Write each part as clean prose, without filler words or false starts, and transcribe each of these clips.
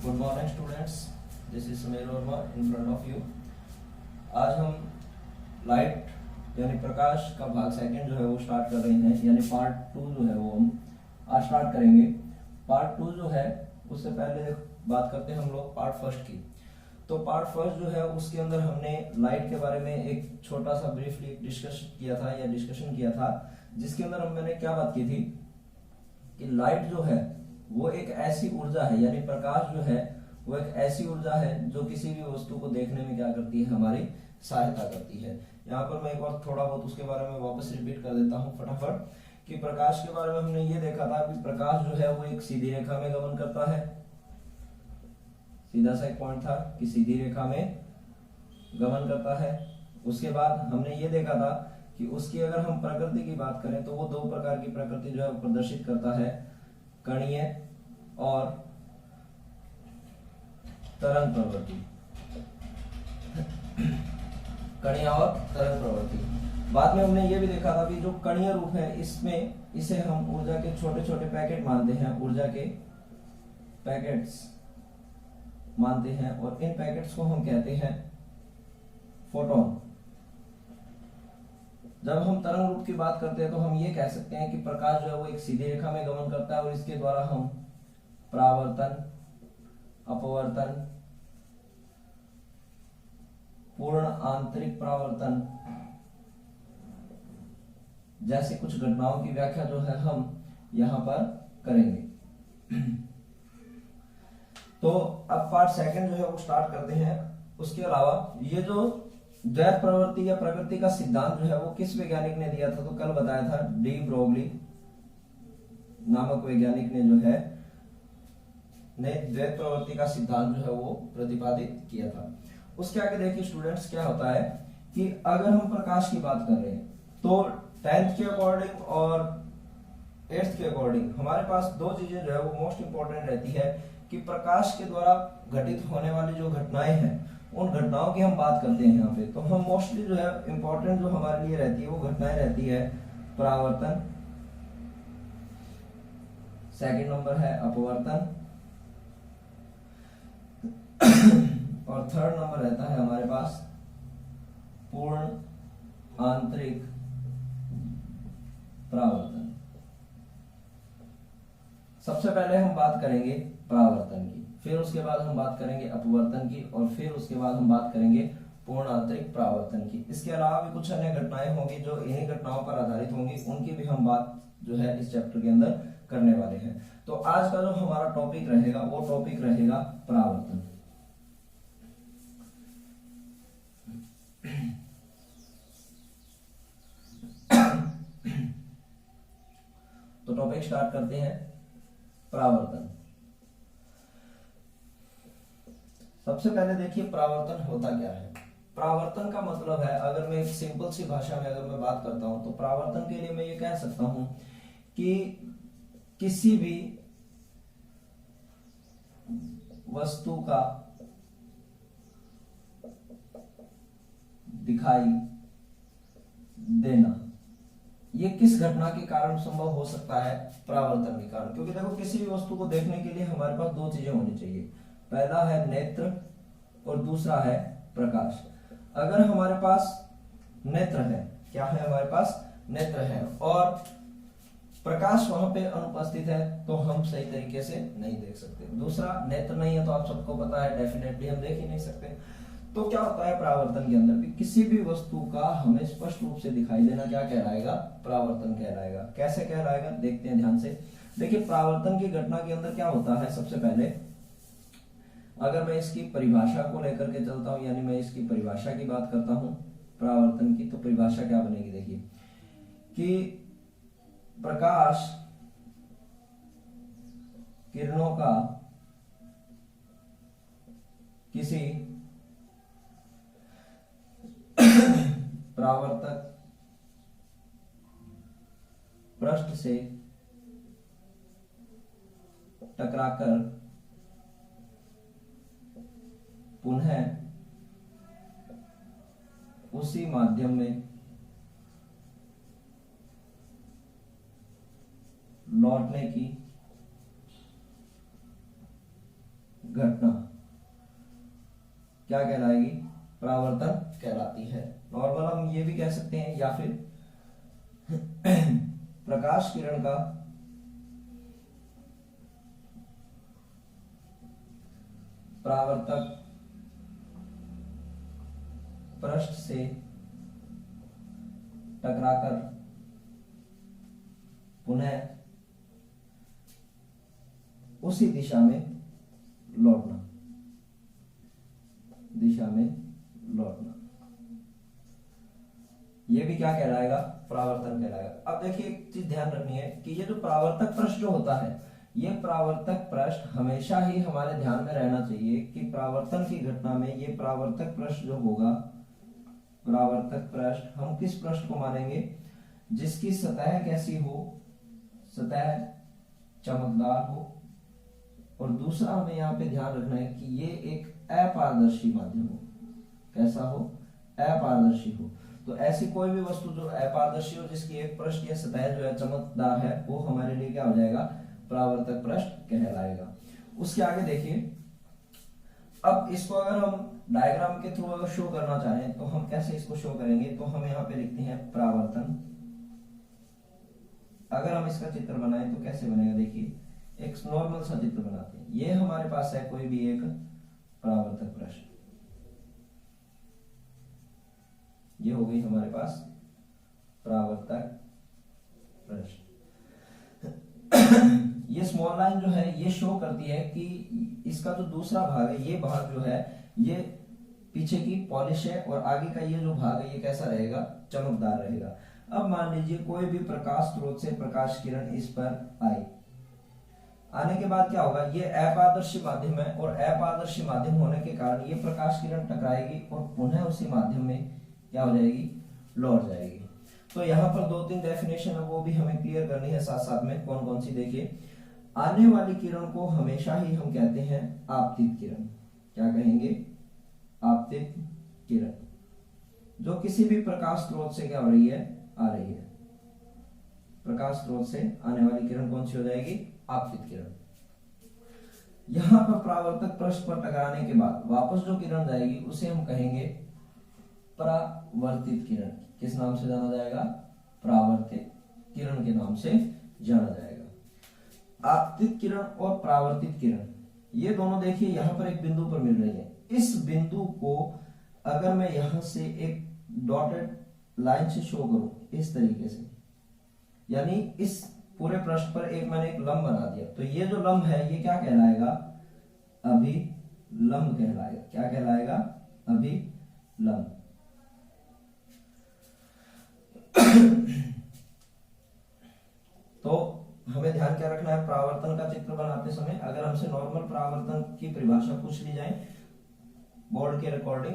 Good morning students, this is Sunil Verma in front of you. आज हम light यानी प्रकाश का भाग सेकंड जो है वो स्टार्ट कर रहे हैं, यानी पार्ट 2 जो है वो हम आज स्टार्ट करेंगे। पार्ट 2 जो है उससे पहले बात करते हैं हम लोग पार्ट फर्स्ट की। तो पार्ट फर्स्ट जो है उसके अंदर हमने लाइट के बारे में एक छोटा सा ब्रीफली डिस्कशन किया था, जिसके अंदर मैंने क्या बात की थी कि लाइट जो है वो एक ऐसी ऊर्जा है, यानी प्रकाश जो है वो एक ऐसी ऊर्जा है जो किसी भी वस्तु को देखने में क्या करती है, हमारी सहायता करती है। यहाँ पर मैं एक बार थोड़ा बहुत उसके बारे में वापस रिपीट कर देता हूँ फटाफट कि प्रकाश के बारे में हमने ये देखा था कि प्रकाश जो है वो एक सीधी रेखा में गमन करता है। सीधा सा एक पॉइंट था कि सीधी रेखा में गमन करता है। उसके बाद हमने ये देखा था कि उसकी अगर हम प्रकृति की बात करें तो वो दो प्रकार की प्रकृति जो है वो प्रदर्शित करता है, कणीय और तरंग प्रवृत्ति। कणीय और तरंग प्रवृत्ति। बाद में हमने ये भी देखा था कि जो कणीय रूप है इसमें इसे हम ऊर्जा के छोटे छोटे पैकेट मानते हैं, ऊर्जा के पैकेट्स मानते हैं, और इन पैकेट्स को हम कहते हैं फोटोन। जब हम तरंग रूप की बात करते हैं तो हम ये कह सकते हैं कि प्रकाश जो है वो एक सीधी रेखा में गमन करता है और इसके द्वारा हम परावर्तन, अपवर्तन, पूर्ण आंतरिक परावर्तन जैसी कुछ घटनाओं की व्याख्या जो है हम यहां पर करेंगे। तो अब पार्ट सेकंड जो है वो स्टार्ट करते हैं। उसके अलावा ये जो द्वैत प्रवृत्ति या प्रकृति का सिद्धांत जो है वो किस वैज्ञानिक ने दिया था, तो कल बताया था डी ब्रोगली नामक वैज्ञानिक ने जो है द्वैत प्रवृत्ति का सिद्धांत जो है वो प्रतिपादित किया था। उसके आगे देखिए स्टूडेंट्स क्या होता है कि अगर हम प्रकाश की बात कर रहे हैं तो 10th के अकॉर्डिंग और 8th के अकॉर्डिंग हमारे पास दो चीजें जो है वो मोस्ट इंपॉर्टेंट रहती है कि प्रकाश के द्वारा घटित होने वाली जो घटनाएं हैं उन घटनाओं की हम बात करते हैं। यहाँ पे तो हम मोस्टली जो है इंपॉर्टेंट जो हमारे लिए रहती है वो घटनाएं रहती है परावर्तन, सेकंड नंबर है अपवर्तन, और थर्ड नंबर रहता है हमारे पास पूर्ण आंतरिक परावर्तन। सबसे पहले हम बात करेंगे परावर्तन की, फिर उसके बाद हम बात करेंगे अपवर्तन की, और फिर उसके बाद हम बात करेंगे पूर्ण आंतरिक परावर्तन की। इसके अलावा भी कुछ अन्य घटनाएं होंगी जो इन्हीं घटनाओं पर आधारित होंगी, उनकी भी हम बात जो है इस चैप्टर के अंदर करने वाले हैं। तो आज का जो हमारा टॉपिक रहेगा वो टॉपिक रहेगा परावर्तन। तो टॉपिक स्टार्ट करते हैं परावर्तन। सबसे पहले देखिए परावर्तन होता क्या है। परावर्तन का मतलब है, अगर मैं एक सिंपल सी भाषा में अगर मैं बात करता हूं तो परावर्तन के लिए मैं ये कह सकता हूं कि किसी भी वस्तु का दिखाई देना, ये किस घटना के कारण संभव हो सकता है, परावर्तन के कारण। क्योंकि देखो किसी भी वस्तु को देखने के लिए हमारे पास दो चीजें होनी चाहिए, पहला है नेत्र और दूसरा है प्रकाश। अगर हमारे पास नेत्र है, क्या है हमारे पास नेत्र है, और प्रकाश वहां पे अनुपस्थित है तो हम सही तरीके से नहीं देख सकते। दूसरा नेत्र नहीं है तो आप सबको पता है डेफिनेटली हम देख ही नहीं सकते। तो क्या होता है परावर्तन के अंदर भी किसी भी वस्तु का हमें स्पष्ट रूप से दिखाई देना क्या कहलाएगा, परावर्तन कहलाएगा। कैसे कहलाएगा देखते हैं ध्यान से। देखिए परावर्तन की घटना के अंदर क्या होता है, सबसे पहले अगर मैं इसकी परिभाषा को लेकर के चलता हूं, यानी मैं इसकी परिभाषा की बात करता हूं परावर्तन की, तो परिभाषा क्या बनेगी देखिए कि प्रकाश किरणों का किसी परावर्तक पृष्ठ से टकराकर पुनः उसी माध्यम में लौटने की घटना क्या कहलाएगी? परावर्तन कहलाती है। नॉर्मल हम ये भी कह सकते हैं, या फिर प्रकाश किरण का परावर्तक पृष्ठ से टकराकर पुनः उसी दिशा में लौटना, ये भी क्या कहलाएगा? परावर्तन कहलाएगा। अब देखिए एक चीज ध्यान रखनी है कि ये जो परावर्तक पृष्ठ जो होता है, ये परावर्तक पृष्ठ हमेशा ही हमारे ध्यान में रहना चाहिए कि परावर्तन की घटना में ये परावर्तक पृष्ठ जो होगा, परावर्तक पृष्ठ हम किस पृष्ठ को मानेंगे? जिसकी सतह कैसी हो? सतह चमकदार हो। और दूसरा हमें यहाँ पे ध्यान रखना है कि ये एक अपारदर्शी माध्यम हो। कैसा हो? अपारदर्शी हो। तो ऐसी कोई भी वस्तु जो अपारदर्शी हो, जिसकी एक पृष्ठ या सतह जो है चमकदार है, वो हमारे लिए क्या हो जाएगा? परावर्तक पृष्ठ कहलाएगा। उसके आगे देखिए, अब इसको अगर हम डायग्राम के थ्रू अगर शो करना चाहें तो हम कैसे इसको शो करेंगे? तो हम यहाँ पे लिखते हैं परावर्तन। अगर हम इसका चित्र बनाएं तो कैसे बनेगा? देखिए एक नॉर्मल सा चित्र बनाते हैं। ये हमारे पास है कोई भी एक परावर्तक पृष्ठ, ये हो गई हमारे पास परावर्तक पृष्ठ। ये स्मॉल लाइन जो है ये शो करती है कि इसका जो दूसरा भाग है, ये भाग जो है ये पीछे की पॉलिश है, और आगे का ये जो भाग है ये कैसा रहेगा? चमकदार रहेगा। अब मान लीजिए कोई भी प्रकाश स्रोत से प्रकाश किरण इस पर आई, आने के बाद क्या होगा? ये अपारदर्शी माध्यम है, और अपारदर्शी माध्यम होने के कारण ये प्रकाश किरण टकराएगी और पुनः उसी माध्यम में क्या हो जाएगी? लौट जाएगी। तो यहाँ पर 2-3 डेफिनेशन है वो भी हमें क्लियर करनी है साथ साथ में। कौन कौन सी? देखिए, आने वाली किरण को हमेशा ही हम कहते हैं आपतित किरण। क्या कहेंगे? आपतित किरण, जो किसी भी प्रकाश स्रोत से क्या हो रही है? आ रही है। प्रकाश स्रोत से आने वाली किरण कौन सी हो जाएगी? आपतित किरण। यहां पर परावर्तक पृष्ठ पर टकराने के बाद वापस जो किरण जाएगी उसे हम कहेंगे परावर्तित किरण। किस नाम से जाना जाएगा? परावर्तित किरण के नाम से जाना जाएगा। आपतित किरण और परावर्तित किरण ये दोनों देखिए यहां पर एक बिंदु पर मिल रही है। इस बिंदु को अगर मैं यहां से एक डॉटेड लाइन से शो करूं इस तरीके से, यानी इस पूरे पृष्ठ पर मैंने एक लंब बना दिया, तो ये जो लंब है ये क्या कहलाएगा? अभिलंब कहलाएगा। क्या कहलाएगा? अभिलंब। तो हमें ध्यान क्या रखना है? परावर्तन का चित्र बनाते समय अगर हमसे नॉर्मल परावर्तन की परिभाषा पूछ ली जाए बोर्ड के रिकॉर्डिंग,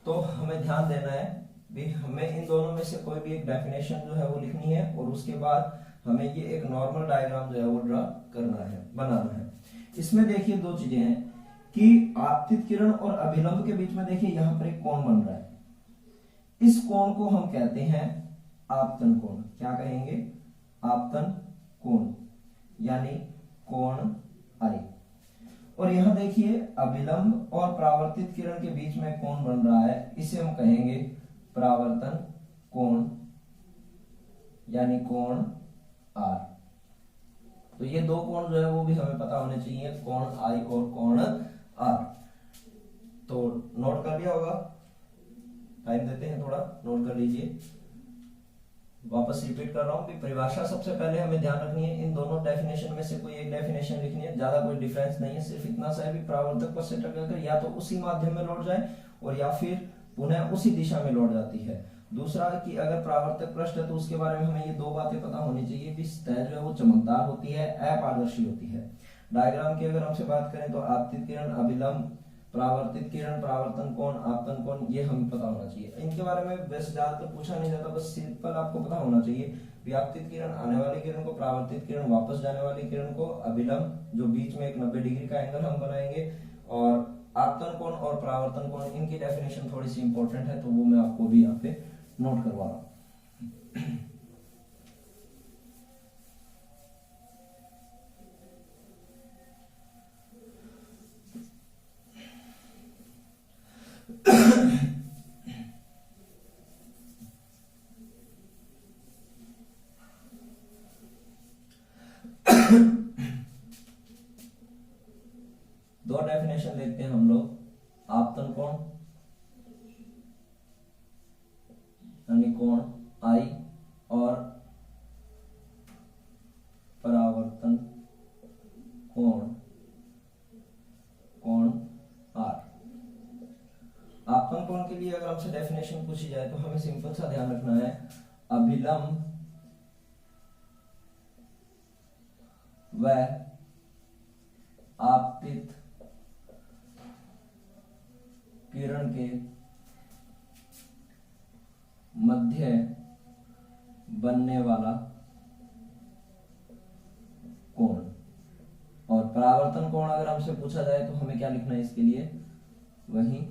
तो हमें ध्यान देना है भी हमें इन दोनों में से कोई भी एक डेफिनेशन जो है वो लिखनी है, और उसके बाद हमें ये एक नॉर्मल डायग्राम जो है वो ड्रा करना है, बनाना है। इसमें देखिए 2 चीजें हैं कि आपतित किरण और अभिलंब के बीच में देखिए यहां पर एक कोण बन रहा है। इस कोण को हम कहते हैं आपतन कोण। क्या कहेंगे? आपतन कोण, यानी कोण आई। और यहां देखिए अभिलंब और परावर्तित किरण के बीच में कोण बन रहा है, इसे हम कहेंगे परावर्तन कोण, यानी कोण आर। तो ये 2 कोण जो है वो भी हमें पता होने चाहिए, कोण आई और कोण आर। तो नोट कर लिया होगा, टाइम देते हैं थोड़ा, नोट कर लीजिए। वापस रिपीट कर रहा हूं कि परिभाषा सबसे पहले हमें ध्यान रखनी है, इन दोनों डेफिनेशन में से कोई एक डेफिनेशन लिखनी है, ज्यादा कोई डिफरेंस नहीं है, सिर्फ इतना सा है भी परावर्तक पथ से टकराकर या तो उसी माध्यम में लौट जाए और या फिर पुनः उसी दिशा में लौट जाती है। दूसरा कि अगर परावर्तक पृष्ठ है तो उसके बारे में हमें ये 2 बातें पता होनी चाहिए कि सतह जो है वो चमकदार होती है, अपारदर्शी होती है। डायग्राम की अगर हमसे बात करें तो आपतित किरण, अभिलंब, परावर्तित किरण, परावर्तन कोण, आपतन कोण, ये हमें पता होना चाहिए। इनके बारे में वैसे ज्यादातर पूछा नहीं जाता, बस सिंपल आपको पता होना चाहिए कि आपतित किरण आने वाली किरण को, परावर्तित किरण वापस जाने वाली किरण को, अभिलंब जो बीच में एक 90 डिग्री का एंगल हम बनाएंगे, और आपतन कोण और परावर्तन कोण, इनकी डेफिनेशन थोड़ी सी इंपॉर्टेंट है, तो वो मैं आपको भी यहाँ पे नोट करवा रहा हूं। दो डेफिनेशन देखते हैं हम लोग। आपतन कोण यानी कोण आई और परावर्तन कोण कोण आर। आपतन कोण के लिए अगर हमसे डेफिनेशन पूछी जाए तो हमें सिंपल सा ध्यान रखना है, अभिलंब व आपतित किरण के मध्य बनने वाला कोण। और परावर्तन कोण अगर हमसे पूछा जाए तो हमें क्या लिखना है इसके लिए, वही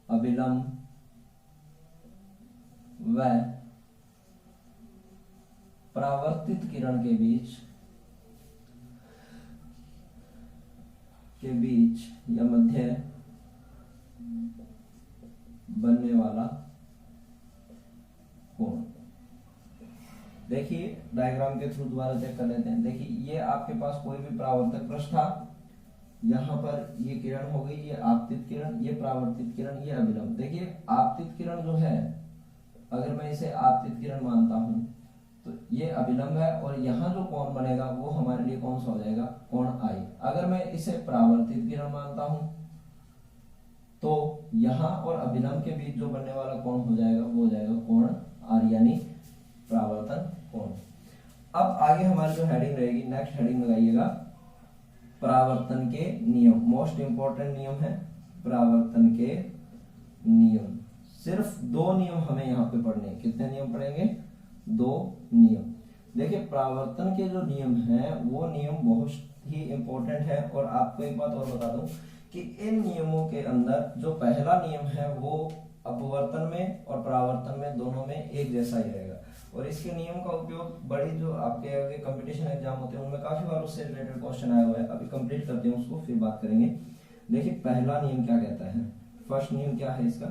अभिलंब व परावर्तित किरण के बीच या मध्य बनने वाला कोण। देखिए डायग्राम के थ्रू दोबारा चेक कर लेते हैं। देखिए ये आपके पास कोई भी परावर्तक पृष्ठ था, यहाँ पर ये किरण हो गई, ये आपतित किरण, ये परावर्तित किरण, ये अभिलंब। देखिए आपतित किरण जो है, अगर मैं इसे आपतित किरण मानता हूं तो ये अभिलंब है, और यहाँ जो कोण बनेगा वो हमारे लिए कौन सा हो जाएगा, कोण आई। अगर मैं इसे परावर्तित किरण मानता हूं तो यहाँ और अभिलंब के बीच जो बनने वाला कोण हो जाएगा वो हो जाएगा कोण आर, यानी परावर्तन कोण। अब आगे हमारी जो हेडिंग रहेगी, नेक्स्ट हेडिंग लगाइएगा परावर्तन के नियम। मोस्ट इंपॉर्टेंट नियम है परावर्तन के नियम। सिर्फ दो नियम हमें यहाँ पे पढ़ने हैं। कितने नियम पढ़ेंगे, दो नियम। देखिए परावर्तन के जो नियम हैं वो नियम बहुत ही इंपॉर्टेंट है। और आपको एक बात और बता दूं कि इन नियमों के अंदर जो पहला नियम है वो अपवर्तन में और परावर्तन में दोनों में एक जैसा ही रहेगा। और इसके नियम का उपयोग बड़ी जो आपके आगे कंपटीशन एग्जाम होते हैं उनमें काफी बार उससे रिलेटेड क्वेश्चन आया हुआ है। अभी कंप्लीट करते हैं उसको, फिर बात करेंगे। देखिए पहला नियम क्या कहता है, फर्स्ट नियम क्या है इसका,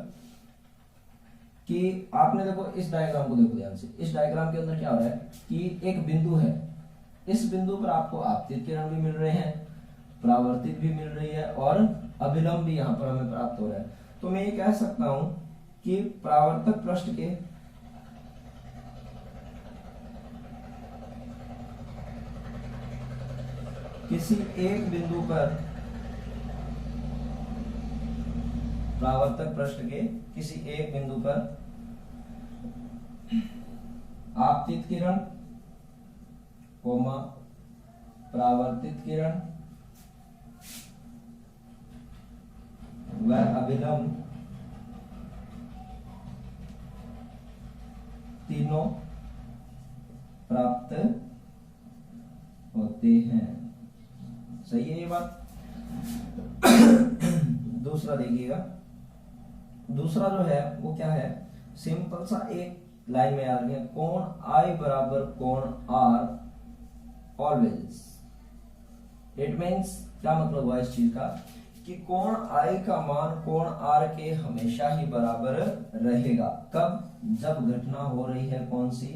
कि आपने देखो इस डायग्राम को देखो ध्यान से। इस डायग्राम के अंदर क्या हो रहा है कि एक बिंदु है, इस बिंदु पर आपको आपतित किरण भी मिल रहे हैं, परावर्तित भी मिल रही है, और अभिलंब भी यहाँ पर हमें प्राप्त हो रहा है। तो मैं ये कह सकता हूं कि परावर्तक पृष्ठ के किसी एक बिंदु पर, परावर्तक पृष्ठ के किसी एक बिंदु पर आपतित किरण, परावर्तित किरण व अभिलंब तीनों प्राप्त होते हैं। सही है ये बात। दूसरा देखिएगा, दूसरा जो है वो क्या है, सिंपल सा एक लाइन में याद रखिए, कोण आई बराबर कोण आर ऑलवेज। इट मीन्स क्या मतलब हुआ इस चीज का, कि कोण आई का मान कोण आर के हमेशा ही बराबर रहेगा। कब, जब घटना हो रही है कौन सी,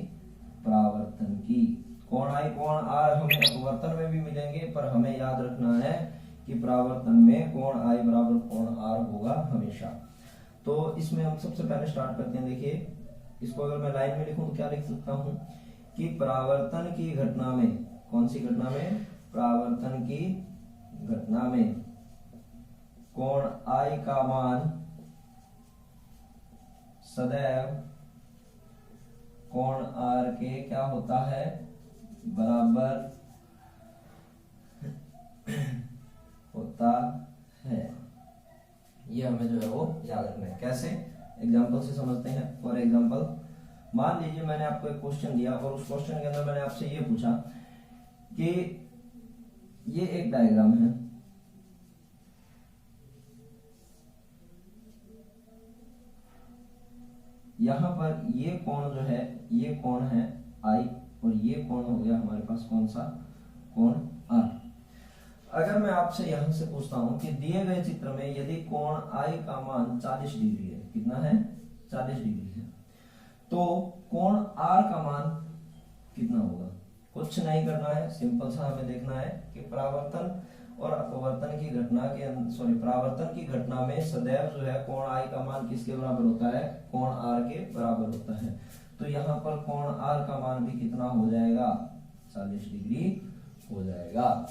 परावर्तन की। कोण आई कोण आर हमें अपवर्तन में भी मिलेंगे, पर हमें याद रखना है कि परावर्तन में कोण आई बराबर कोण आर होगा हमेशा। तो इसमें हम सबसे पहले स्टार्ट करते हैं। देखिए इसको अगर मैं लाइन में लिखूं तो क्या लिख सकता हूं कि परावर्तन की घटना में, कौन सी घटना में, परावर्तन की घटना में कोण आई का मान सदैव कोण आर के क्या होता है, बराबर होता है। ये हमें जो है वो याद रखना है। कैसे, एग्जांपल से समझते हैं। फॉर एग्जांपल मान लीजिए मैंने आपको एक क्वेश्चन दिया और उस क्वेश्चन के अंदर मैंने आपसे ये पूछा कि ये एक डायग्राम है, यहां पर ये कोण जो है, ये कोण है आई, और ये कोण हो गया हमारे पास कौन सा, कोण आर। अगर मैं आपसे यहां से पूछता हूं कि दिए गए चित्र में यदि कोण आई का मान 40 डिग्री है, कितना है, 40 डिग्री है, तो कोण आर का मान कितना होगा। कुछ नहीं करना है, सिंपल सा हमें देखना है कि परावर्तन और अपवर्तन की घटना के परावर्तन की घटना में सदैव जो है कोण आई का मान किसके बराबर होता है, कोण आर के बराबर होता है। तो यहाँ पर कोण आर का मान भी कितना हो जाएगा, 40 डिग्री हो जाएगा।